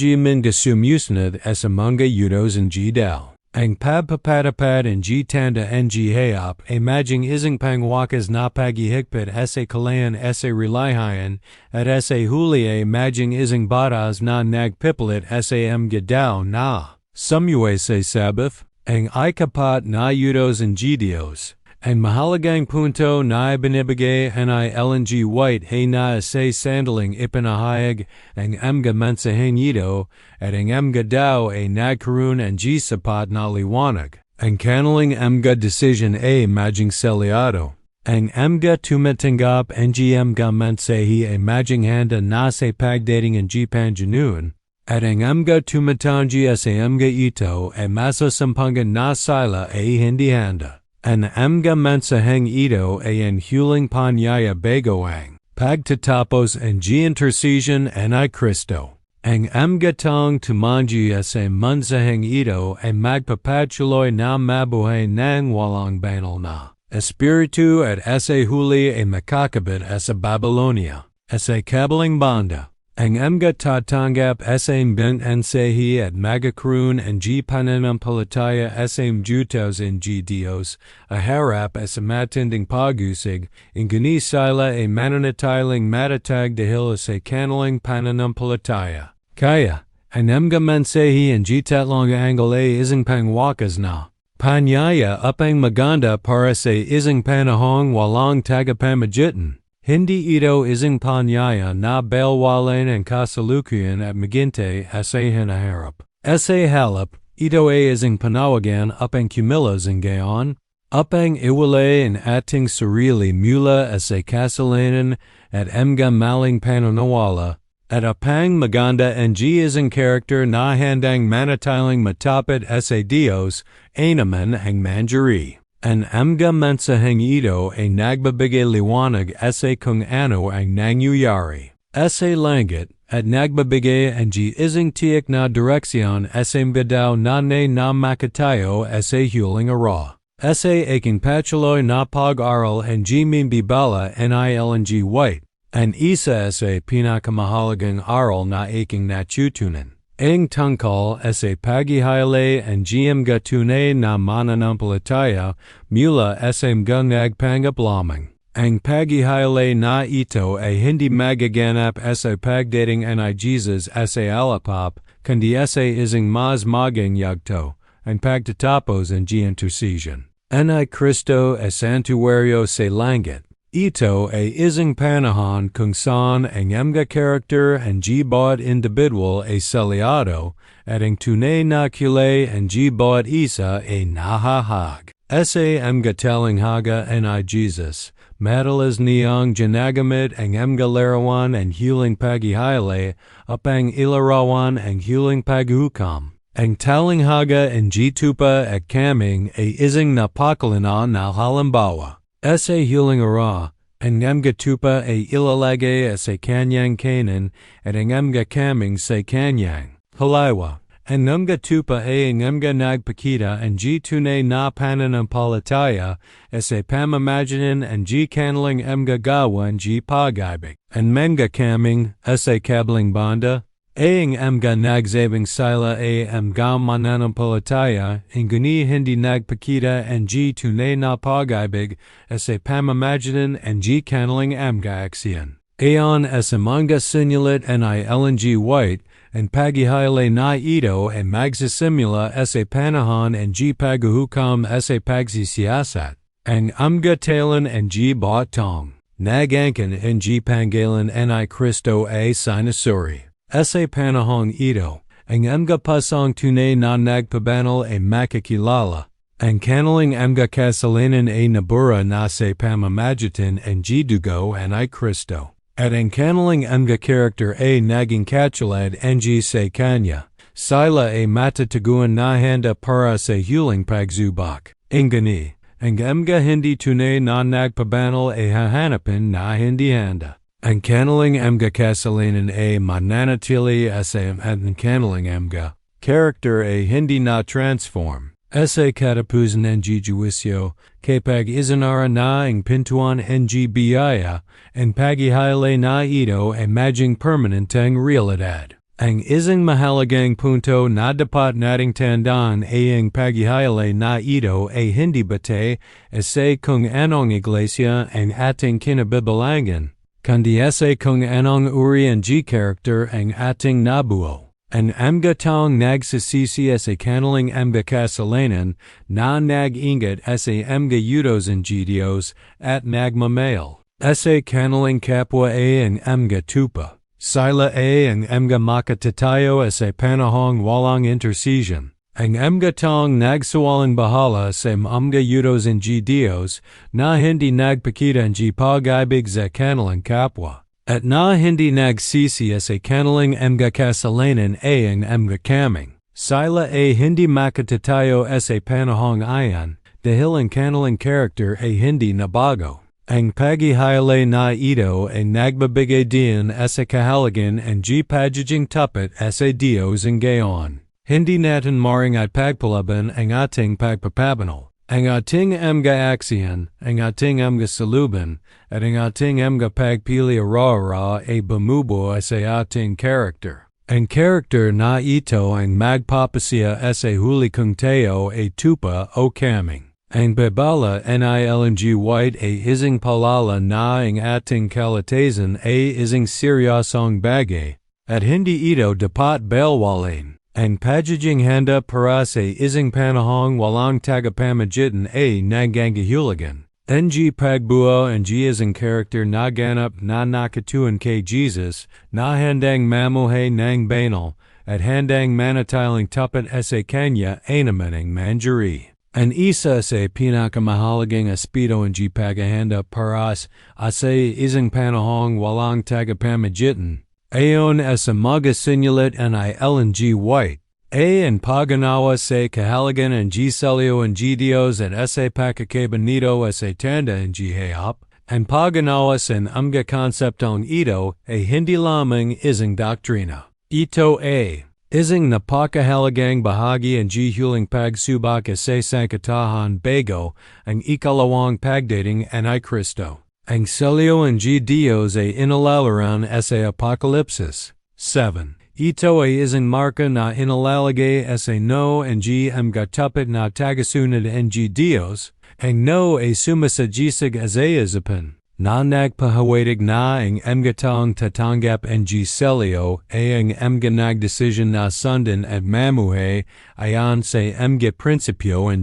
sumusunod sa mga yudos ng daw. Ang pagpapatupad ng tanda ng hayop ay maging isang pangwakas na paghihigpit sa kalayan sa relihayan at sa huli ay maging isang batas na nagpipilit sa daw na sumuway sa Sabbath, ang ikapat na yudos ng Diyos. Ang mahalagang punto na ibinibigay ni Ellen G. White ay na sa sandaling ipinahayag ang mensaheng ito at ang daw ay nagkaroon ng sapat na liwanag. Ang kanilang decision ay maging selyado. Ang tumatanggap ng mensahe ay maging handa na sa pagdating ng panjanuan. At ang tumatangi sa ito ay masasampangan na sila ay hindi handa. Ang mensaheng ito ay ang huling panyaya bagoang pagtatapos ang intersesyon ni Kristo. Ang tong tumangi sa mensaheng ito ay magpapatuloy na mabuhay ng walang banal na espiritu at sa huli ay makakabit sa Babylonia, sa kabalang banda. Ang tatanggap sa mensahe at magkakaroon ng pananampalataya sa jutos ng Diyos, harap sa matinding pag-usig, ingani sila ay mananatiling matatag dahil sa kanilang pananampalataya. Kaya, ang mensahe ng tatlong angle ay isang pangwakas na panyaya upang maganda para sa isang panahong walang tagapamagitan. Hindi ito isang panyaya na balwalin ang kasalukuyan at maginte sa hinaharap. Sa halip, ito ay isang panawagan upang kumilos ang gayon, Upang iwalay and ating sarili mula sa kasalanan at mga maling panunawala, at apang maganda ng isang character na handang manatiling matapit sa Diyos, ay naman ang mangyayari. Ang mga mensaheng ito ay nagbibigay liwanag sa kung ano ang nangyayari sa langit at nagbibigay ang isang tiyak na direksyon sa mga na makatayo sa huling araw. Sa aking patuloy na pag-aral ang babala ng white, ang isa sa pinakamahalagang aral na aking natutunan. Ang tungkol sa paghihilay ang mga tunay na mananampalataya mula sa mga nagpanggap lamang. Ang paghihilay na ito ay hindi magaganap sa pagdating ni Jesus sa alapap, kundi sa isang mas maging yugto, ang pagtatapos ng intersesyon. Ni Kristo santuario sa langit. Ito ay isang panahon kung saan ang mga karakter ang bawat individual ay selyado at ang tunay na kulay ang bawat isa ay nahahag. Sa mga talinghaga ni Jesus, madalas niyang ginagamit ang mga larawan ang huling paghihilay upang ilarawan ang huling paghukom. Ang talinghaga ang tupa at kaming ay isang napakalina na halimbawa. Sa huling araw, ang mga tupa ay ilalagay sa kanyang kanan at ang mga kaming sa kanyang kaliwa. Ang mga tupa ay ang mga nagpakita ang tunay na pananampalataya sa pamamagitan ang kanilang mga gawain pag-ibig. Ang mga kaming sa kabilang banda ay ang mga nagsabing sila ay mga mananampalataya hindi nagpakita ang tunay na pag-ibig sa pamamagitan ang kanilang mga aksyon. Ayon sa mga sinulat ni Ellen G. White, ang paghihilay na ito ay magsisimula sa panahon ang paghuhukom sa pagsisiyasat. Ang mga talan ang batong nagangkin ang panggalan ni Kristo ay sinusuri. Sa panahong ito, ang mga pasang tunay na nagpabanal ay makikilala. Ang kanilang mga kasalanan ay nabura na sa pamamagitan ang dugo ni Kristo. At ang kanilang mga karakter ay naging katulad ng sa kanya. Sila ay matataguan na handa para sa huling pagsubok. Ingani, ang mga hindi tunay na nagpabanal ay hahanapin na hindi handa. Ang kanilang mga kasalanan ay mananatili sa ang kanilang mga karakter ay hindi na transform. Sa katapusan ng Juicio, kapag isinara na ang pintuan ng biyaya, ang paghihilay na ito ay maging permanenteng realidad. Ang isang mahalagang punto na dapat nating tandaan ay ang paghihilay na ito ay hindi batay sa kung anong iglesia ang ating kinabibilangan, kundi sa kung anong uri ang karakter ang ating nabuo. Ang mga taong nagsisisi sa kanilang mga kasalanan na nag-ingat sa mga utos ng Diyos at nagmamahal sa kanilang kapwa ay ang mga tupa. Sila ay ang mga makatatayo sa panahong walang intersesyon. Ang mga taong nagsawalang bahala sa mga utos ng Diyos na hindi nagpakita ng pag-ibig sa kanilang kapwa. At na hindi nagsisi sa kanilang mga kasalanan ay ang mga kaming. Sila ay hindi makatatayo sa panahong ayan dahil ang kanilang karakter ay hindi nabago. Ang paghihilay na ito ay nagbibigay din sa kahalagan ang pagiging tapat sa Diyos ang gayon. Hindi natin maring at pagpalaban ang ating pagpapabanal. Ang ating mga aksyon, ang ating mga saluban, at ang ating mga pagpili araw-araw ay bumubuo sa ating karakter. Ang karakter na ito ang magpapasya sa huli kong tao ay tupa o kaming. Ang babala ni Ellen G. White ay isang palala na ang ating kalatasan ay isang seryosong bagay, at hindi ito dapat balewalin. Ang pagiging handa para sa isang panahong walang tagapamagitan ay nangangahulugan. Ng pagbuo ang isang karakter na ganap na nakatuon kay Jesus na handang mamuhay ng banal at handang manatiling tapat sa kanya ay naman ang mangyayari. Ang isa sa pinakamahalagang aspeto ng paghahanda para sa isang panahong walang tagapamagitan. Ayon sa mga sinulat ni Ellen G. White. Ang pagganawa sa kahalagan ng Selyo ng Diyos at sa pakakabanito sa tanda ng hayop. Ang pagganawa sa mga konseptong ito ay hindi lamang isang doktrina. Ito ay isang napakahalagang bahagi ng huling pagsubok sa sangkatahan bago ang ikalawang pagdating ni Kristo. Ang selyo ng Diyos ay inilalaran sa Apokalipsis 7. Ito ay isang marka na inilalagay sa no ng mga tapat na tagasunod ng Diyos. Ang no ay sumasagisag sa isapan. Na nagpahawatig na ang mga taong tatanggap ng selyo ay ang mga nagdesisyon na sundan at mamuhay ayon sa mga prinsipyo ng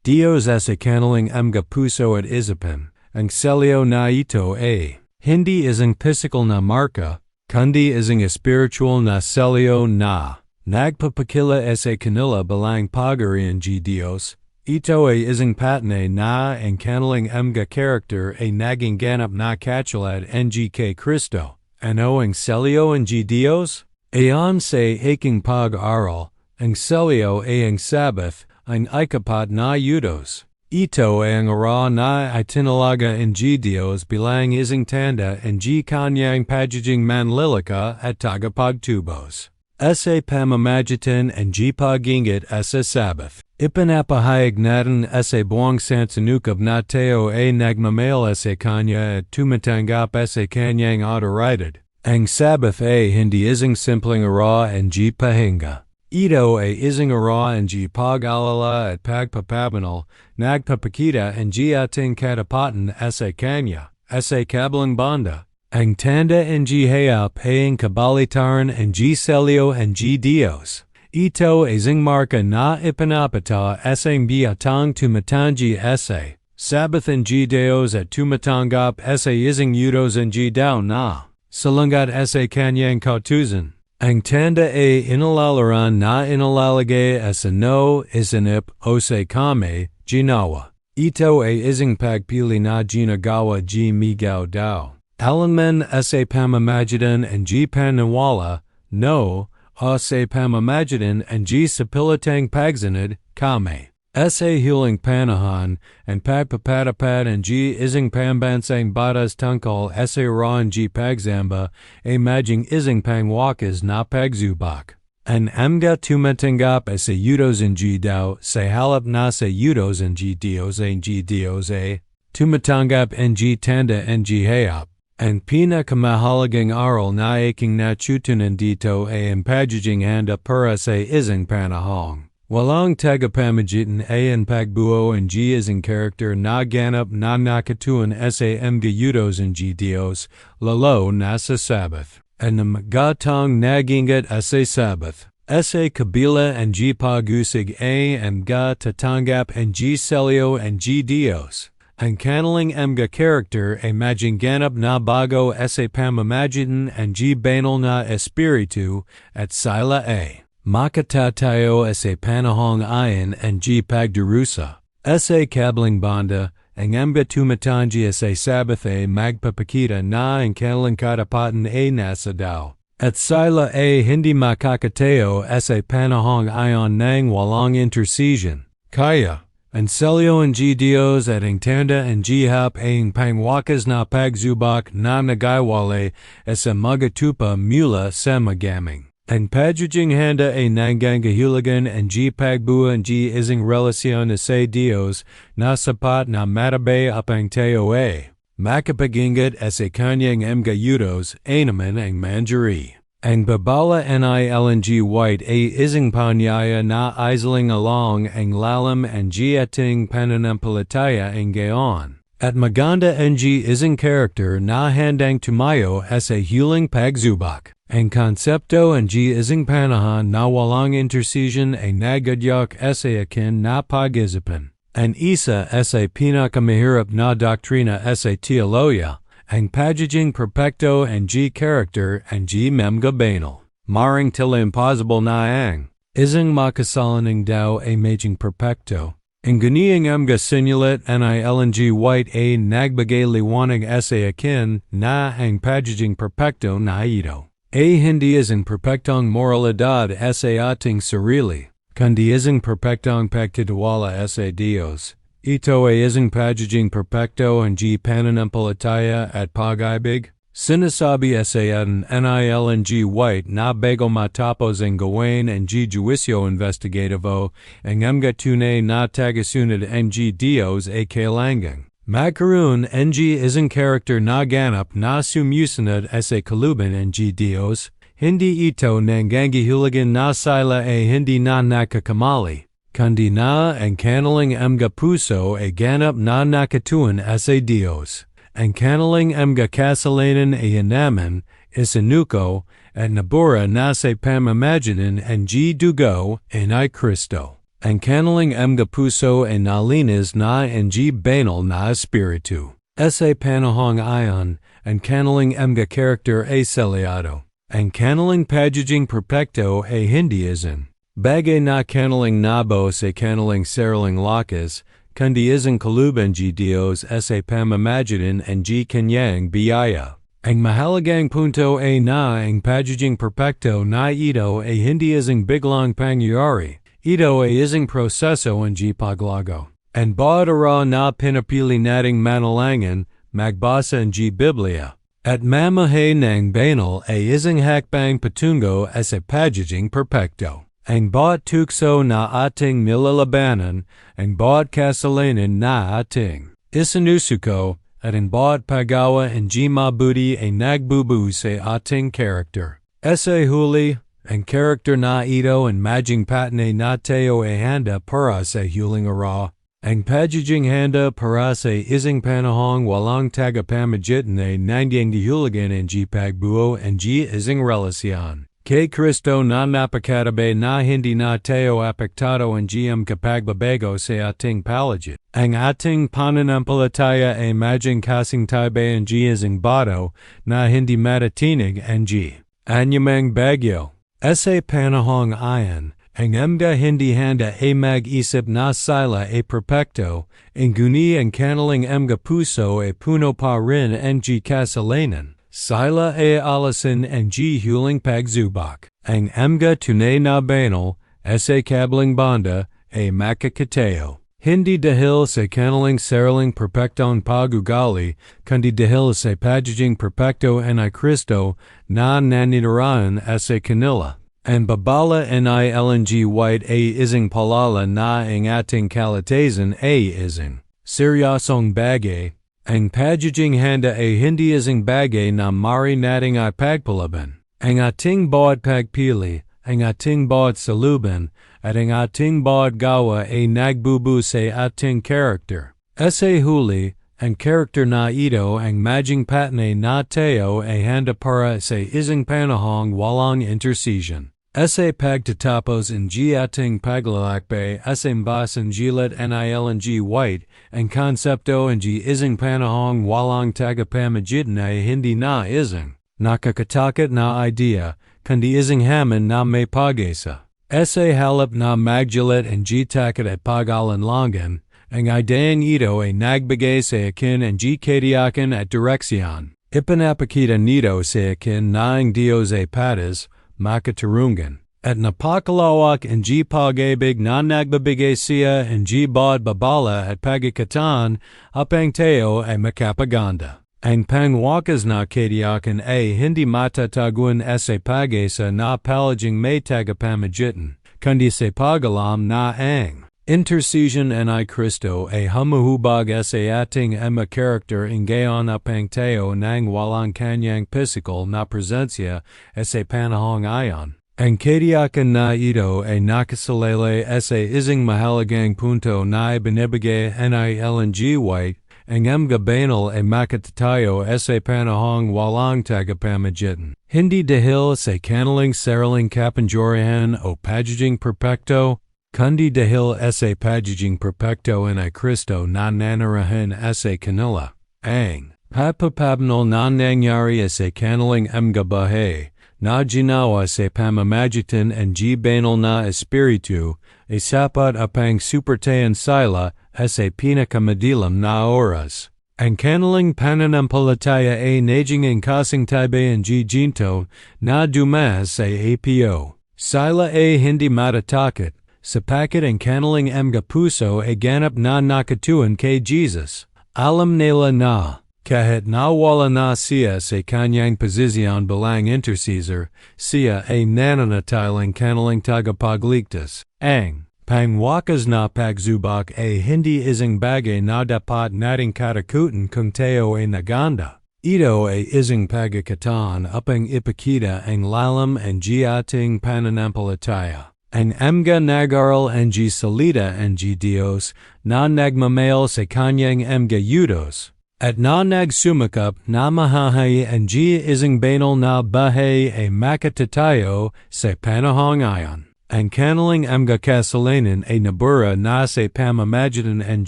Diyos sa kanilang mga puso at isapan. Ang selyo na ito ay hindi isang physical na marka, kundi isang spiritual na selyo na nagpapakila sa kanila bilang pag-ari ng Diyos. Ito ay isang patnay na ang kanilang mga karakter ay naging ganap na katulad ng kay Kristo. Ano ang selyo ng Diyos? Ayon sa aking pag-aaral, ang selyo ay ang Sabbath, ang ikapat na yudos. Ito ay ang araw na itinalaga ng Diyos bilang isang tanda ng kanyang pagiging manlilika at tagapagtubos. Sa pamamagitan ng pag-ingat sa Sabbath. Ipinapahayag natin sa buong sansanukab na tayo ay nagmamahal sa kanya at tumatanggap sa kanyang autoridad. Ang Sabbath ay hindi isang simpleng araw ng pahinga. Ito ay isang araw ng pag-alala at pagpapabanal, nagpapakita ng ating katapatan sa kanya, sa kabilang banda. Ang tanda ng hayop ay ang kabalitaran ng selyo ng Diyos. Ito ay isang marka na ipinapata sa biyatang tumatangi sa Sabbath ng Diyos at tumatanggap sa isang yudos ng daw na salungat sa kanyang kautusan. Ang tanda ay inilalaran na inilalagay sa no isinip o sa kame ginawa. Ito ay isang pagpili na ginagawa migaw daw. Alanman sa pamamagitan ng panawala, no, o sa pamamagitan ng sapilitang pagsanad, kame. Sa huling panahon, ang pagpapatapad ng isang pambansang batas tungkol sa araw ng pagsamba ay maging isang pangwakas na pagsubok. Ang mga tumatanggap sa yudos ng daw sa halap na sa yudos ng Diyos ay tumatanggap ng tanda ng hayop. Ang pinakamahalagang aral na aking natutunan dito ay ang pagiging handa para sa isang panahong. Walang tagapamagitan ay ang pagbuo ng isang karakter na ganap na nakatuon sa mga yudos ng Diyos, lalo na sa Sabbath. Ang magatang nagingat sa Sabbath. Sa kabila ng pag-usig ay ang tatanggap ng selyo ng Diyos. Ang kanilang mga karakter ay maging ganap na bago sa pamamagitan ng banal na espiritu at sila ay makatatayo sa panahong ayon ang pagdurusa. Sa kabilang banda, ang mga tumatangi sa Sabbath ay magpapakita na ang kanilang katapatan ay nasa daw. At sila ay hindi makakatayo sa panahong ayon ng walang intersesyon. Kaya, ang selyo ng Diyos at ang tanda ng hap ay ang pangwakas na pagsubok na nagaiwalay sa mga tupa mula sa magaming. Ang pagiging handa ay nangangahulugan ang pagbuo ng isang relasyon sa Diyos na sapat na matabay upang tayo ay makapagingat sa kanyang mga yudos, naman ang manjari. Ang babala ni Ellen G. White ay isang panyaya na isling along ang lalim ang ating pananampalataya ang gayon. At maganda ang isang karakter na handang tumayo sa huling pagsubok. Ang konsepto ng isang panahon na walang intersesyon ay nagadyak sa akin na pag-isipan. Ang isa sa pinakamahirap na doktrina sa teoloya. Ang pagiging perpekto ang karakter ang mga banal. Maring tila impossible na ang isang makasalanan daw ay maging perpekto. Ang guniang mga sinulat nilng white a nagbagay liwanag sa akin na ang pagiging perpekto na ito. Hindi isang perpektong moralidad sa ating sarili, kundi isang perpektong pagtitiwala sa Diyos. Ito ay isang pagiging perpekto ng pananampalataya at pag-ibig. Sinasabi sa atin nilng white na bago matapos ang gawin ng Juicio Investigativo ang mga tunay na tagasunod ng Diyos ay kailangang Magkakaroon ng isang character na ganap na sumusunod sa kalooban ng Diyos. Hindi ito nanggangahulugan na sila ay hindi na nakakamali, kundi na ang kanilang mga puso ay ganap na nakatuon sa Diyos. Ang kanilang mga kasalanan ay hinaman, isinuko, at nabura na sa pamamagitan ng dugo ni Kristo. Ang kanilang mga puso ay nalinis na ng banal na espiritu. Sa panahong ayon, ang kanilang mga karakter ay selyado. Ang kanilang pagiging perpekto ay hindi isang bagay na kanilang nabo sa kanilang sariling lakas, kundi isang kalooban ng Diyos sa pamamagitan ng kanyang biyaya. Ang mahalagang punto ay na ang pagiging perpekto na ito ay hindi isang biglang pangyayari. Ito ay isang proseso ng paglago. Ang bawat araw na pinapili nating manalangin, magbasa ng Bibliya, at mamahay ng banal ay isang hakbang patungo sa pagiging perpekto. Ang bawat tukso na ating nilalabanan, ang bawat kasalanan na ating isinusuko, at ang bawat paggawa ng mabuti ay nagbubuo sa ating karakter. Sa huli, ang karakter na ito ang maging patnay na tayo ay handa para sa huling araw. Ang pagiging handa para sa isang panahong walang tagapamagitan ay nangyayari ng pagbuo ng isang relasyon kay Kristo na napakatabi na hindi na tayo apektado ng kapagbabago sa ating paligid. Ang ating pananampalataya ay maging kasing tabi ng isang bato na hindi matatinig ng anyamang bagyo. Sa panahong ayon, ang mga hindi handa ay mag-isip na sila ay perpekto, inguni ang kanilang mga puso ay puno pa rin ng kasalanan. Sila ay alasin ng huling pagsubok. Ang mga tunay na banal, sa kabilang banda, ay makakatayo. Hindi dahil sa kanilang sariling perpektong pag-ugali, kundi dahil sa pagiging perpekto ni Kristo na naninirahan sa kanila. Ang babala nilng white ay isang palala na ang ating kalatasan ay isang seryosong bagay. Ang pagiging handa ay hindi isang bagay na maaari nating ipagpalaban. Ang ating bawat pagpili, ang ating bawat saluban, at ang ating bawat gawa ay nagbubuo sa ating karakter. Sa huli, ang karakter na ito ang maging patnay na tayo ay handa para sa isang panahong walang intersesyon. Sa pagtatapos ng ating paglalakbay sa basang jilat nilng white, ang konsepto ng isang panahong walang tagapamagitan ay hindi na isang nakakatakot na idea, kundi isang hamon na may pag-asa. Sa halip na magjilat ng takot at pag-alinlangan, ang ideyang ito ay nagbigay sa akin ng katiyakan at direksyon. Ipinapakita nito sa akin na ang Diyos ay patas, makatarungan, at napakalawak ang pag-ibig na nagbibigay siya ng bawat babala at pagkakataon upang tayo ay makapaganda. Ang pangwakas na katiyakan ay hindi matataguan sa pag-asa na palaging may tagapamagitan, kundi sa pag-alam na ang intersesyon ni Kristo ay humuhubog sa ating mga karakter ngayon upang tayo ng walang kanyang physical na presensya sa panahong ayon. Ang katiyakan na ito ay nakasalalay sa isang mahalagang punto na ibinibigay nilng white, ang mga banal ay makatatayo sa panahong walang tagapamagitan. Hindi dahil sa kanilang sariling kapangyarihan o pagiging perpekto, kundi dahil sa pagiging perpekto ni Kristo na nanirahan sa kanila. Ang pagpapabanal na nangyari sa kanilang mga buhay, na ginawa sa pamamagitan ng banal na espiritu, sapat apang supertayan sila, sa pinakamadilim na oras. Ang kanilang pananampalataya ay naging kasing tabayan ginto na dumas sa apo. Sila ay hindi matatakot, sapagkat ang kanilang mga puso ay ganap na nakatuon kay Jesus. Alam nila na, kahit nawala na siya sa kanyang posisyon bilang intercessor, siya ay nananatiling kanilang tagapagligtas. Ang pangwakas na pagsubok ay hindi isang bagay na dapat nating katakutan kung tayo ay naghahanda. Ito ay isang pagkakataon upang ipakita ang lalim ang ating pananampalataya. Ang mga nag-aral ang salita ang Diyos na nagmamahal sa kanyang mga yudos, at na nagsumakap na mahahay ang isang banal na bahay ay makatatayo sa panahong ayon. Ang kanilang mga kasalanan ay nabura na sa pamamagitan ang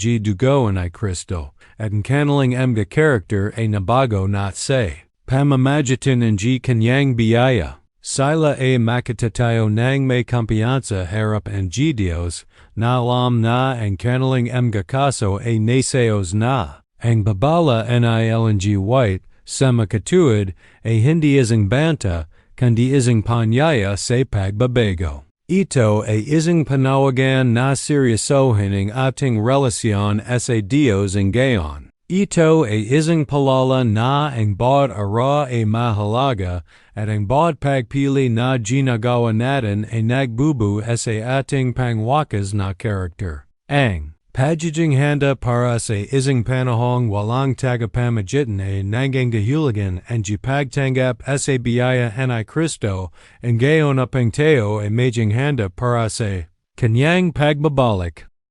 dugoan ay Kristo, at ang kanilang mga karakter ay nabago na sa pamamagitan ng kanyang biyaya. Sila ay makatatayo ng may kumpiyansa harap ang Diyos, na alam na ang kanilang mga kaso ay naseos na. Ang babala nilng white sa makatuwid ay hindi isang banta, kundi isang panyaya sa pagbabago. Ito ay isang panawagan na seryosohin ang ating relasyon sa Diyos ngayon. Ito ay isang palala na ang bawat araw ay mahalaga at ang bawat pagpili na ginagawa natin ay nagbubu sa ating pangwakas na karakter. Ang pagiging handa para sa isang panahong walang tagapamagitan ay nangangahulugan ang pagtanggap sa biyaya ni Kristo ang gayon upang tayo ay maging handa para sa kanyang pagbabalik.